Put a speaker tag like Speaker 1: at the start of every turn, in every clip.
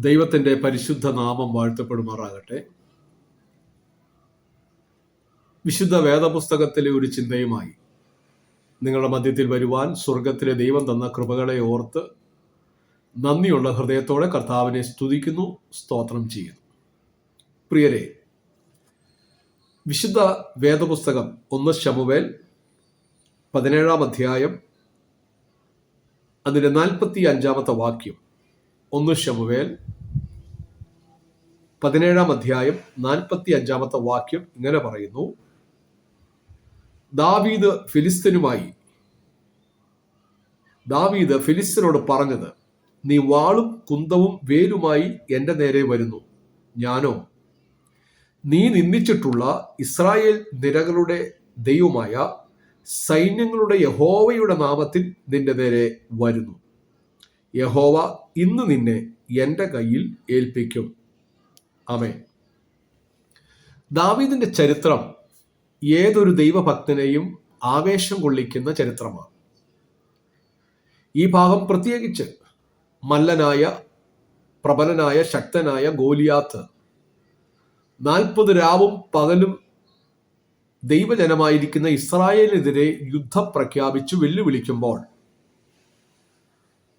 Speaker 1: ദൈവത്തിൻ്റെ പരിശുദ്ധ നാമം വാഴ്ത്തപ്പെടുമാറാകട്ടെ. വിശുദ്ധ വേദപുസ്തകത്തിലെ ഒരു ചിന്തയുമായി നിങ്ങളുടെ മധ്യത്തിൽ വരുവാൻ സ്വർഗത്തിലെ ദൈവം തന്ന കൃപകളെ ഓർത്ത് നന്ദിയുള്ള ഹൃദയത്തോടെ കർത്താവിനെ സ്തുതിക്കുന്നു, സ്തോത്രം ചെയ്യുന്നു. പ്രിയരെ, വിശുദ്ധ വേദപുസ്തകം 1 ശമൂവേൽ 17-ാം അധ്യായം അതിൻ്റെ 45-ാമത്തെ വാക്യം. 1 ശമൂവേൽ 17-ാം അധ്യായം 45-ാമത്തെ വാക്യം ഇങ്ങനെ പറയുന്നു: ദാവീദ് ഫിലിസ്ത്യനോട് പറഞ്ഞത്, നീ വാളും കുന്തവും വേലുമായി എൻ്റെ നേരെ വരുന്നു, ഞാനോ നീ നിന്ദിച്ചിട്ടുള്ള ഇസ്രായേൽ നിരകളുടെ ദൈവമായ സൈന്യങ്ങളുടെ യഹോവയുടെ നാമത്തിൽ നിന്റെ നേരെ വരുന്നു. യഹോവ ഇന്ന് നിന്നെ എൻ്റെ കയ്യിൽ ഏൽപ്പിക്കും. ആമേൻ. ദാവീദിന്റെ ചരിത്രം ഏതൊരു ദൈവഭക്തനെയും ആവേശം കൊള്ളിക്കുന്ന ചരിത്രമാണ്. ഈ ഭാഗം പ്രത്യേകിച്ച് മല്ലനായ, പ്രബലനായ, ശക്തനായ ഗോലിയാത്ത് 40 രാവും പകലും ദൈവജനമായിരിക്കുന്ന ഇസ്രായേലിനെതിരെ യുദ്ധം പ്രഖ്യാപിച്ചു വെല്ലുവിളിക്കുമ്പോൾ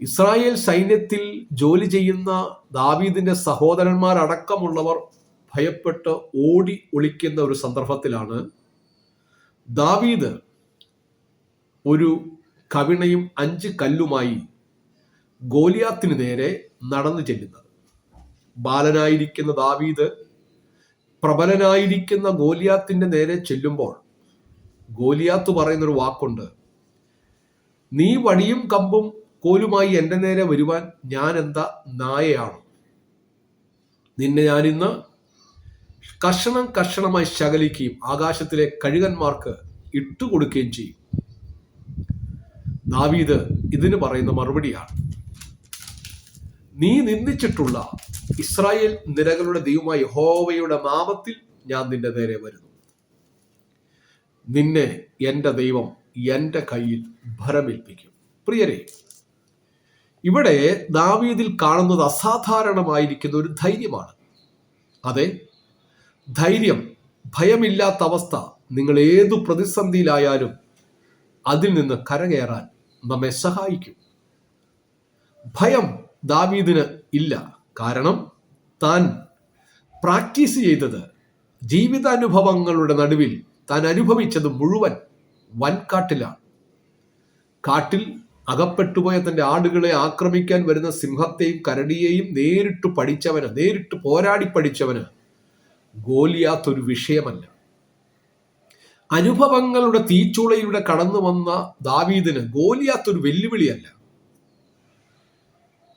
Speaker 1: ഇസ്രായേൽ സൈന്യത്തിൽ ജോലി ചെയ്യുന്ന ദാവീദിന്റെ സഹോദരന്മാരടക്കമുള്ളവർ ഭയപ്പെട്ട് ഓടി ഒളിക്കുന്ന ഒരു സന്ദർഭത്തിലാണ് ദാവീദ് ഒരു കവിണയും 5 കല്ലുമായി ഗോലിയാത്തിന് നേരെ നടന്നു ചെല്ലുന്നത്. ബാലനായിരിക്കുന്ന ദാവീദ് പ്രബലനായിരിക്കുന്ന ഗോലിയാത്തിന്റെ നേരെ ചെല്ലുമ്പോൾ ഗോലിയാത്ത് പറയുന്നൊരു വാക്കുണ്ട്: നീ വടിയും കമ്പും കോലുമായി എൻ്റെ നേരെ വരുവാൻ ഞാൻ എന്താ നായയാണ്? നിന്നെ ഞാനിന്ന് കഷണം കഷണമായി ശകലിക്കുകയും ആകാശത്തിലെ കഴുകന്മാർക്ക് ഇട്ടുകൊടുക്കുകയും ചെയ്യും. ദാവീദ് ഇതിന് പറയുന്ന മറുപടിയാണ്: നീ നിന്ദിച്ചിട്ടുള്ള ഇസ്രായേൽ നിരകളുടെ ദൈവമായ യഹോവയുടെ നാമത്തിൽ ഞാൻ നിന്റെ നേരെ വരുന്നു. നിന്നെ എൻ്റെ ദൈവം എൻ്റെ കയ്യിൽ ഭരമേൽപ്പിക്കും. പ്രിയരെ, ഇവിടെ ദാവീദിൽ കാണുന്നത് അസാധാരണമായിരിക്കുന്ന ഒരു ധൈര്യമാണ്. അതെ, ധൈര്യം, ഭയമില്ലാത്ത അവസ്ഥ നിങ്ങൾ ഏതു പ്രതിസന്ധിയിലായാലും അതിൽ നിന്ന് കരകയറാൻ നമ്മെ സഹായിക്കും. ഭയം ദാവീദിന് ഇല്ല. കാരണം താൻ പ്രാക്ടീസ് ചെയ്തത്, ജീവിതാനുഭവങ്ങളുടെ നടുവിൽ താൻ അനുഭവിച്ചത് മുഴുവൻ വൻകാട്ടിലാണ്. കാട്ടിൽ അകപ്പെട്ടുപോയ തൻ്റെ ആടുകളെ ആക്രമിക്കാൻ വരുന്ന സിംഹത്തെയും കരടിയെയും നേരിട്ട് പോരാടി പഠിച്ചവന് ഗോലിയാത്ത് ഒരു വിഷയമല്ല. അനുഭവങ്ങളുടെ തീച്ചൂളയിലൂടെ കടന്നു വന്ന ദാവീദിന് ഗോലിയാത്ത് ഒരു വെല്ലുവിളിയല്ല.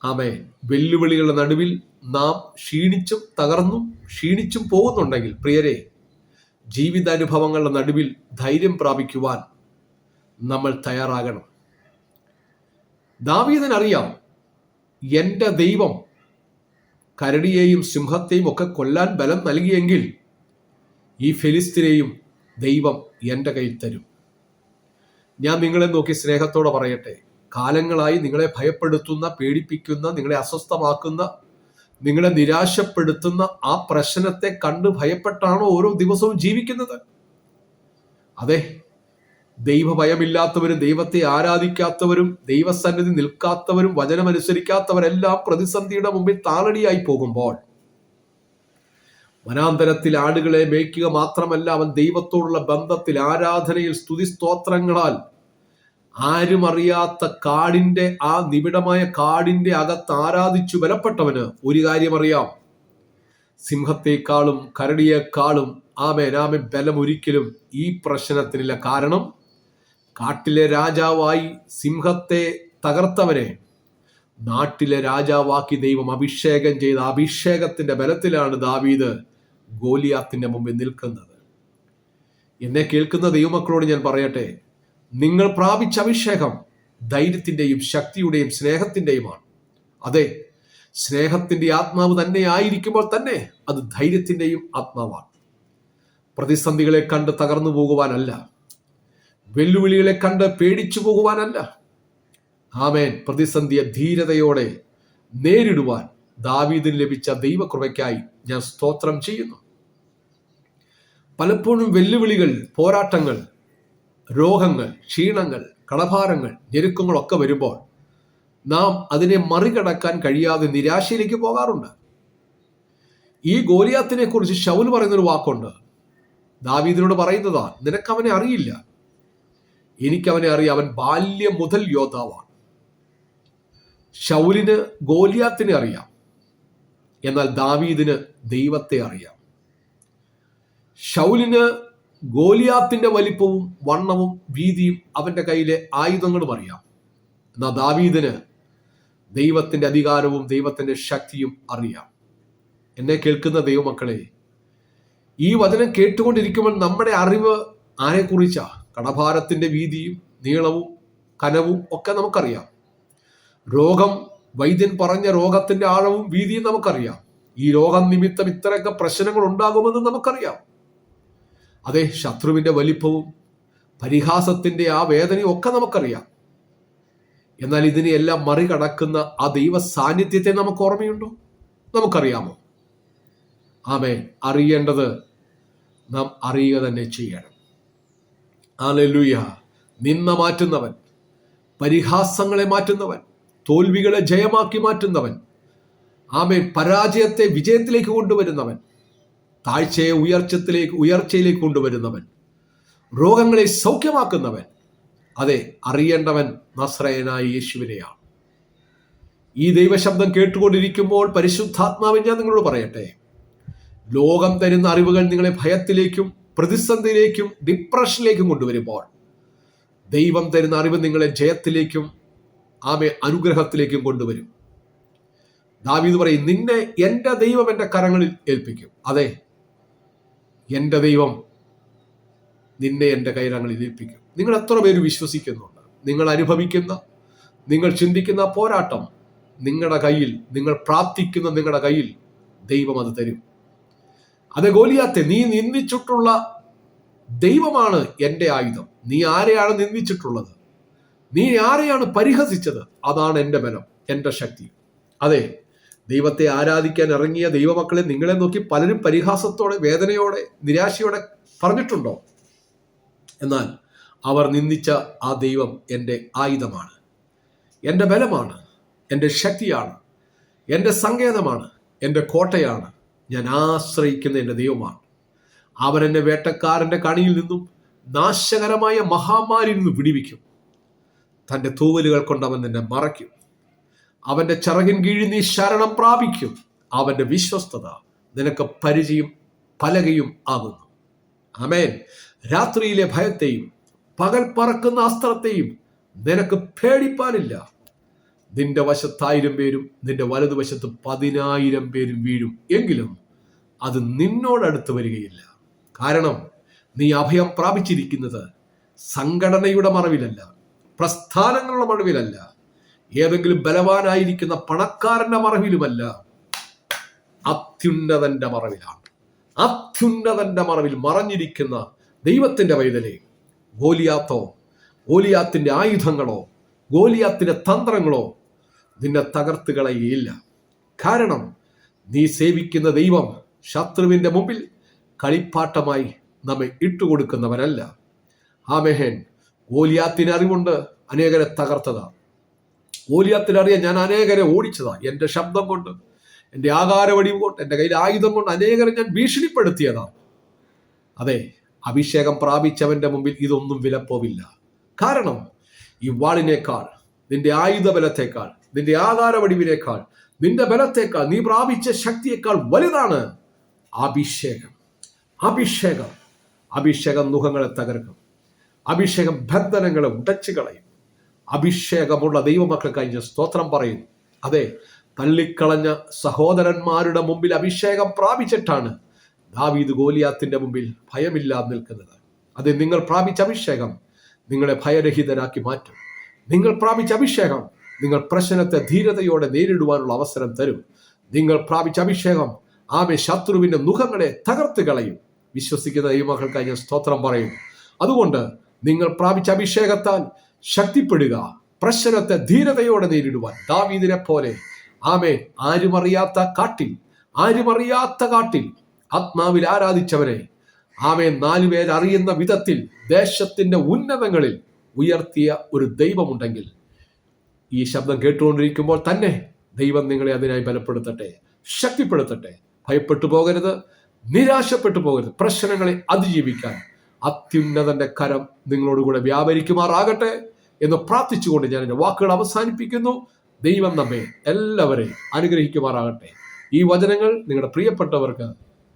Speaker 1: ആമേൻ. വെല്ലുവിളികളുടെ നടുവിൽ നാം ക്ഷീണിച്ചും പോകുന്നുണ്ടെങ്കിൽ പ്രിയരെ, ജീവിതാനുഭവങ്ങളുടെ നടുവിൽ ധൈര്യം പ്രാപിക്കുവാൻ നമ്മൾ തയ്യാറാകണം. ദാവീദിനറിയാം, എൻ്റെ ദൈവം കരടിയെയും സിംഹത്തെയും ഒക്കെ കൊല്ലാൻ ബലം നൽകിയെങ്കിൽ ഈ ഫെലിസ്തീനെയും ദൈവം എൻ്റെ കയ്യിൽ തരും. ഞാൻ നിങ്ങളെ നോക്കി സ്നേഹത്തോടെ പറയട്ടെ, കാലങ്ങളായി നിങ്ങളെ ഭയപ്പെടുത്തുന്ന, പേടിപ്പിക്കുന്ന, നിങ്ങളെ അസ്വസ്ഥമാക്കുന്ന, നിങ്ങളെ നിരാശപ്പെടുത്തുന്ന ആ പ്രശ്നത്തെ കണ്ട് ഭയപ്പെട്ടാണോ ഓരോ ദിവസവും ജീവിക്കുന്നത്? അതെ, ദൈവഭയമില്ലാത്തവരും ദൈവത്തെ ആരാധിക്കാത്തവരും ദൈവസന്നിധി നിൽക്കാത്തവരും വചനമനുസരിക്കാത്തവരെല്ലാം പ്രതിസന്ധിയുടെ മുമ്പിൽ താളടിയായി പോകുമ്പോൾ വനാന്തരത്തിൽ ആടുകളെ മേയ്ക്കുക മാത്രമല്ല, അവൻ ദൈവത്തോടുള്ള ബന്ധത്തിൽ, ആരാധനയിൽ, സ്തുതിസ്തോത്രങ്ങളാൽ ആരും അറിയാത്ത കാടിന്റെ, ആ നിബിഡമായ കാടിന്റെ അകത്ത് ആരാധിച്ചു ബലപ്പെട്ടവന് ഒരു കാര്യം അറിയാം: സിംഹത്തെക്കാളും കരടിയേക്കാളും ആമേൻ ബലം ഒരിക്കലും ഈ പ്രശ്നത്തിനില്ല. കാരണം കാട്ടിലെ രാജാവായി സിംഹത്തെ തകർത്തവനെ നാട്ടിലെ രാജാവാക്കി ദൈവം അഭിഷേകം ചെയ്ത അഭിഷേകത്തിന്റെ ബലത്തിലാണ് ദാവീദ് ഗോലിയാത്തിന്റെ മുമ്പിൽ നിൽക്കുന്നത്. എന്നെ കേൾക്കുന്ന ദൈവമക്കളോട് ഞാൻ പറയട്ടെ, നിങ്ങൾ പ്രാപിച്ച അഭിഷേകം ധൈര്യത്തിന്റെയും ശക്തിയുടെയും സ്നേഹത്തിന്റെയുമാണ്. അതെ, സ്നേഹത്തിന്റെ ആത്മാവ് തന്നെ ആയിരിക്കുമ്പോൾ തന്നെ അത് ധൈര്യത്തിന്റെയും ആത്മാവാണ്. പ്രതിസന്ധികളെ കണ്ട് തകർന്നു പോകുവാനല്ല, വെല്ലുവിളികളെ കണ്ട് പേടിച്ചു പോകുവാനല്ല. ആമേൻ. പ്രതിസന്ധിയെ ധീരതയോടെ നേരിടുവാൻ ദാവീദിന് ലഭിച്ച ദൈവകൃപയ്ക്കായി ഞാൻ സ്തോത്രം ചെയ്യുന്നു. പലപ്പോഴും വെല്ലുവിളികൾ, പോരാട്ടങ്ങൾ, രോഗങ്ങൾ, ക്ഷീണങ്ങൾ, കടഭാരങ്ങൾ, ഞെരുക്കങ്ങളൊക്കെ വരുമ്പോൾ നാം അതിനെ മറികടക്കാൻ കഴിയാതെ നിരാശയിലേക്ക് പോകാറുണ്ട്. ഈ ഗോലിയാത്തിനെ കുറിച്ച് ശൗൽ പറയുന്നൊരു വാക്കുണ്ട്. ദാവീദിനോട് പറയുന്നതാ, നിനക്കവനെ അറിയില്ല, എനിക്കവനെ അറിയാം, അവൻ ബാല്യം മുതൽ യോദ്ധാവാണ്. ശൗലിന് ഗോലിയാത്തിനെ അറിയാം, എന്നാൽ ദാവീദിന് ദൈവത്തെ അറിയാം. ശൗലിന് ഗോലിയാത്തിന്റെ വലിപ്പവും വണ്ണവും വീതിയും അവന്റെ കയ്യിലെ ആയുധങ്ങളും അറിയാം. എന്നാൽ ദാവീദിന് ദൈവത്തിന്റെ അധികാരവും ദൈവത്തിന്റെ ശക്തിയും അറിയാം. എന്നെ കേൾക്കുന്ന ദൈവമക്കളെ, ഈ വചനം കേട്ടുകൊണ്ടിരിക്കുമ്പോൾ നമ്മുടെ അറിവ് ആരെക്കുറിച്ചാ? കടഭാരത്തിന്റെ വീതിയും നീളവും കനവും ഒക്കെ നമുക്കറിയാം. രോഗം, വൈദ്യൻ പറഞ്ഞ രോഗത്തിന്റെ ആഴവും വീതിയും നമുക്കറിയാം. ഈ രോഗം നിമിത്തം ഇത്രയൊക്കെ പ്രശ്നങ്ങൾ ഉണ്ടാകുമെന്ന് നമുക്കറിയാം. അതെ, ശത്രുവിന്റെ വലിപ്പവും പരിഹാസത്തിന്റെ ആ വേദനയും ഒക്കെ നമുക്കറിയാം. എന്നാൽ ഇതിനെയെല്ലാം മറികടക്കുന്ന ആ ദൈവ സാന്നിധ്യത്തെ നമുക്ക് ഓർമ്മയുണ്ടോ? നമുക്കറിയാമോ? ആമേൻ. അറിയേണ്ടത് നാം അറിയുക തന്നെ ചെയ്യണം. ഹല്ലേലൂയ. നിന്ന മാറ്റുന്നവൻ, പരിഹാസങ്ങളെ മാറ്റുന്നവൻ, തോൽവികളെ ജയമാക്കി മാറ്റുന്നവൻ, ആമേൻ, പരാജയത്തെ വിജയത്തിലേക്ക് കൊണ്ടുവരുന്നവൻ, താഴ്ചയെ ഉയർച്ചയിലേക്ക് കൊണ്ടുവരുന്നവൻ, രോഗങ്ങളെ സൗഖ്യമാക്കുന്നവൻ. അതെ, അറിയേണ്ടവൻ നസ്രയനായ യേശുവിനെയാണ്. ഈ ദൈവശബ്ദം കേട്ടുകൊണ്ടിരിക്കുമ്പോൾ പരിശുദ്ധാത്മാവിൽ ഞാൻ നിങ്ങളോട് പറയട്ടെ, ലോകം തരുന്ന അറിവുകൾ നിങ്ങളെ ഭയത്തിലേക്കും പ്രതിസന്ധിയിലേക്കും ഡിപ്രഷനിലേക്കും കൊണ്ടുവരുമ്പോൾ ദൈവം തരുന്ന അറിവ് നിങ്ങളെ ജയത്തിലേക്കും അനുഗ്രഹത്തിലേക്കും കൊണ്ടുവരും. ദാവീദ് പറയും, നിന്നെ എൻ്റെ ദൈവം എൻ്റെ കരങ്ങളിൽ ഏൽപ്പിക്കും. അതെ, എൻ്റെ ദൈവം നിന്നെ എൻ്റെ കരങ്ങളിൽ ഏൽപ്പിക്കും. നിങ്ങൾ എത്ര പേര് വിശ്വസിക്കുന്നുണ്ട്? നിങ്ങൾ അനുഭവിക്കുന്ന, നിങ്ങൾ ചിന്തിക്കുന്ന പോരാട്ടം നിങ്ങളുടെ കയ്യിൽ, നിങ്ങൾ പ്രാർത്ഥിക്കുന്ന നിങ്ങളുടെ കയ്യിൽ ദൈവം അത് തരും. അത് ഗോലിയാത്തെ, നീ നിന്ദിച്ചിട്ടുള്ള ദൈവമാണ് എൻ്റെ ആയുധം. നീ ആരെയാണ് നിന്ദിച്ചിട്ടുള്ളത്? നീ ആരെയാണ് പരിഹസിച്ചത്? അതാണ് എൻ്റെ ബലം, എൻ്റെ ശക്തി. അതെ, ദൈവത്തെ ആരാധിക്കാൻ ഇറങ്ങിയ ദൈവമക്കളെ നിങ്ങളെ നോക്കി പലരും പരിഹാസത്തോടെ, വേദനയോടെ, നിരാശയോടെ പറഞ്ഞിട്ടുണ്ടോ? എന്നാൽ അവർ നിന്ദിച്ച ആ ദൈവം എൻ്റെ ആയുധമാണ്, എൻ്റെ ബലമാണ്, എൻ്റെ ശക്തിയാണ്, എൻ്റെ സങ്കേതമാണ്, എൻ്റെ കോട്ടയാണ്. ഞാൻ ആശ്രയിക്കുന്ന എൻ്റെ ദൈവമാണ്. അവൻ എന്നെ വേട്ടക്കാരൻ്റെ കണിയിൽ നിന്നും നാശകരമായ മഹാമാരിയിൽ നിന്നും വിടിവിക്കും. തൻ്റെ തൂവലുകൾ കൊണ്ട് അവൻ നിന്നെ മറയ്ക്കും. അവൻ്റെ ചിറകിൻ കീഴിൽ നീ ശരണം പ്രാപിക്കും. അവൻ്റെ വിശ്വസ്തത നിനക്ക് പരിചയം പലകയും ആകുന്നു. ആമേൻ. രാത്രിയിലെ ഭയത്തെയും പകൽ പറക്കുന്ന അസ്ത്രത്തെയും നിനക്ക് പേടിപ്പാനില്ല. നിന്റെ വശത്ത് 1000 പേരും നിന്റെ വലതുവശത്ത് 10,000 പേരും വീഴും, എങ്കിലും അത് നിന്നോടടുത്ത് വരികയില്ല. കാരണം നീ അഭയം പ്രാപിച്ചിരിക്കുന്നത് സംഘടനയുടെ മറവിലല്ല, പ്രസ്ഥാനങ്ങളുടെ മറവിലല്ല, ഏതെങ്കിലും ബലവാനായിരിക്കുന്ന പണക്കാരന്റെ മറവിലുമല്ല, അത്യുന്നതന്റെ മറവിലാണ്. അത്യുന്നതന്റെ മറവിൽ മറഞ്ഞിരിക്കുന്ന ദൈവത്തിന്റെ പൈതലേ, ഗോലിയാത്തോ, ഗോലിയാത്തിന്റെ ആയുധങ്ങളോ, ഗോലിയാത്തിന്റെ തന്ത്രങ്ങളോ നിന്നെ തകർത്ത് കളയുകയില്ല. കാരണം നീ സേവിക്കുന്ന ദൈവം ശത്രുവിന്റെ മുമ്പിൽ കളിപ്പാട്ടമായി നമ്മെ ഇട്ടുകൊടുക്കുന്നവനല്ല. ആമേൻ. ഗോലിയാത്തിന് അറിവുണ്ട്, അനേകരെ തകർത്തതാ. ഗോലിയാത്തിന് അറിയാം, ഞാൻ അനേകരെ ഓടിച്ചതാ. എൻ്റെ ശബ്ദം കൊണ്ട്, എൻ്റെ ആകാരവടിവ് കൊണ്ട്, എൻ്റെ കയ്യിൽ ആയുധം കൊണ്ട് അനേകരെ ഞാൻ ഭീഷണിപ്പെടുത്തിയതാ. അതെ, അഭിഷേകം പ്രാപിച്ചവന്റെ മുമ്പിൽ ഇതൊന്നും വിലപ്പോവില്ല. കാരണം ഈ വാളിനേക്കാൾ, നിന്റെ ആയുധബലത്തേക്കാൾ, നിന്റെ ആകാരവടിവിനേക്കാൾ, നിന്റെ ബലത്തേക്കാൾ, നീ പ്രാപിച്ച ശക്തിയേക്കാൾ വലുതാണ് അഭിഷേകം. അഭിഷേകം അഭിഷേകം മുഖങ്ങളെ തകർക്കും. അഭിഷേകം ബന്ധനങ്ങളെ ഉടച്ചു കളയും. അഭിഷേകമുള്ള ദൈവമക്കൾക്കായി ഞാൻ സ്തോത്രം പറയുന്നു. അതെ, തള്ളിക്കളഞ്ഞ സഹോദരന്മാരുടെ മുമ്പിൽ അഭിഷേകം പ്രാപിച്ചിട്ടാണ് ദാവീദ് ഗോലിയാത്തിന്റെ മുമ്പിൽ ഭയമില്ലാതെ നിൽക്കുന്നത്. അതെ, നിങ്ങൾ പ്രാപിച്ച അഭിഷേകം നിങ്ങളെ ഭയരഹിതരാക്കി മാറ്റും. നിങ്ങൾ പ്രാപിച്ച അഭിഷേകം നിങ്ങൾ പ്രശ്നത്തെ ധീരതയോടെ നേരിടുവാനുള്ള അവസരം തരും. നിങ്ങൾ പ്രാപിച്ച അഭിഷേകം ശത്രുവിന്റെ മുഖങ്ങളെ തകർത്ത് കളയും. വിശ്വസിക്കുന്ന ദൈവമക്കൾക്കായി ഞാൻ സ്തോത്രം പറയും. അതുകൊണ്ട് നിങ്ങൾ പ്രാപിച്ച അഭിഷേകത്താൽ ശക്തിപ്പെടുക, പ്രശ്നത്തെ ധീരതയോടെ നേരിടുവാൻ ദാവീദിനെ പോലെ ആമേൻ. ആരുമറിയാത്ത കാട്ടിൽ ആത്മാവിൽ ആരാധിച്ചവരെ ആമേൻ 4 പേര് അറിയുന്ന വിധത്തിൽ ദേശത്തിന്റെ ഉന്നതങ്ങളിൽ ഉയർത്തിയ ഒരു ദൈവമുണ്ടെങ്കിൽ ഈ ശബ്ദം കേട്ടുകൊണ്ടിരിക്കുമ്പോൾ തന്നെ ദൈവം നിങ്ങളെ അതിനായി ബലപ്പെടുത്തട്ടെ, ശക്തിപ്പെടുത്തട്ടെ. ഭയപ്പെട്ടു പോകരുത്, നിരാശപ്പെട്ടു പോകരുത്. പ്രശ്നങ്ങളെ അതിജീവിക്കാൻ അത്യുന്നതന്റെ കരം നിങ്ങളോടുകൂടെ വ്യാപരിക്കുമാറാകട്ടെ എന്ന് പ്രാർത്ഥിച്ചുകൊണ്ട് ഞാൻ എൻ്റെ വാക്കുകൾ അവസാനിപ്പിക്കുന്നു. ദൈവം നമ്മെ എല്ലാവരെയും അനുഗ്രഹിക്കുമാറാകട്ടെ. ഈ വചനങ്ങൾ നിങ്ങളുടെ പ്രിയപ്പെട്ടവർക്ക്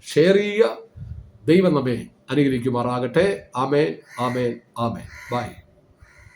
Speaker 1: ഷെയർ ചെയ്യുക. ദൈവം നമ്മെ അനുഗ്രഹിക്കുമാറാകട്ടെ. ആമേൻ, ആമേൻ, ആമേൻ. ബൈ.